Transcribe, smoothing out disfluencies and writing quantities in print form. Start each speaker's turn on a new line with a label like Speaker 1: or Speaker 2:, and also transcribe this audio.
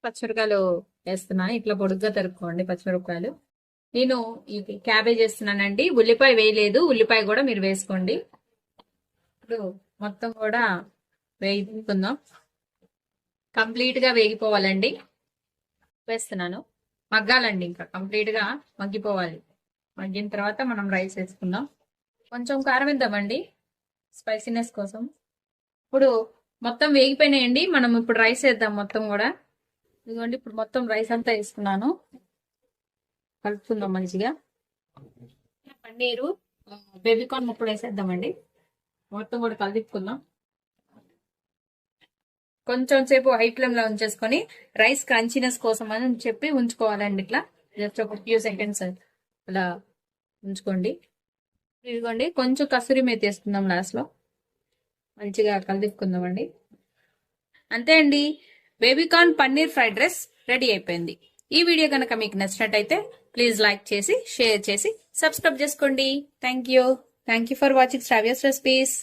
Speaker 1: పచ్చిమిరపకాయలు వేస్తున్నాను. ఇట్లా పొడుగ్గా తరుక్కోండి పచ్చిమిరపకాయలు. నేను ఇది క్యాబేజ్ వేస్తున్నానండి. ఉల్లిపాయ వేయలేదు, ఉల్లిపాయ కూడా మీరు వేసుకోండి. ఇప్పుడు మొత్తం కూడా వేయించుకుందాం. కంప్లీట్ గా వేగిపోవాలండి. వేస్తున్నాను, మగ్గాలండి, ఇంకా కంప్లీట్ గా మగ్గిపోవాలి. మగ్గిన తర్వాత మనం రైస్ వేసుకుందాం. కొంచెం కారం వేద్దామండి స్పైసీనెస్ కోసం. ఇప్పుడు మొత్తం వేగిపోయినాయండి. మనం ఇప్పుడు రైస్ వేద్దాం మొత్తం కూడా. ఇదిగోండి, ఇప్పుడు మొత్తం రైస్ అంతా వేసుకున్నాను. కలుపుకుందాం మంచిగా. పన్నీరు, బేబీకార్న్ ముక్కలు వేసేద్దామండి. మొత్తం కూడా కలిపుకుందాం. కొంచెం సేపు హై ఫ్లేమ్ లో ఉంచేసుకొని రైస్ క్రంచీనెస్ కోసం అని చెప్పి ఉంచుకోవాలండి. ఇట్లా జస్ట్ ఒక ఫ్యూ సెకండ్స్ అలా ఉంచుకోండి. ఇదిగోండి, కొంచెం కసూరి మేతి వేసుకుందాం లాస్ట్ లో. మంచిగా కలిపుకుందామండి. అంతే అండి, baby corn paneer fried rice ready అయిపోయింది. ఈ వీడియో కనుక మీకు నచ్చినట్టయితే ప్లీజ్ లైక్ చేసి, షేర్ చేసి, సబ్స్క్రైబ్ చేసుకోండి. Thank you for watching Sravya's recipes.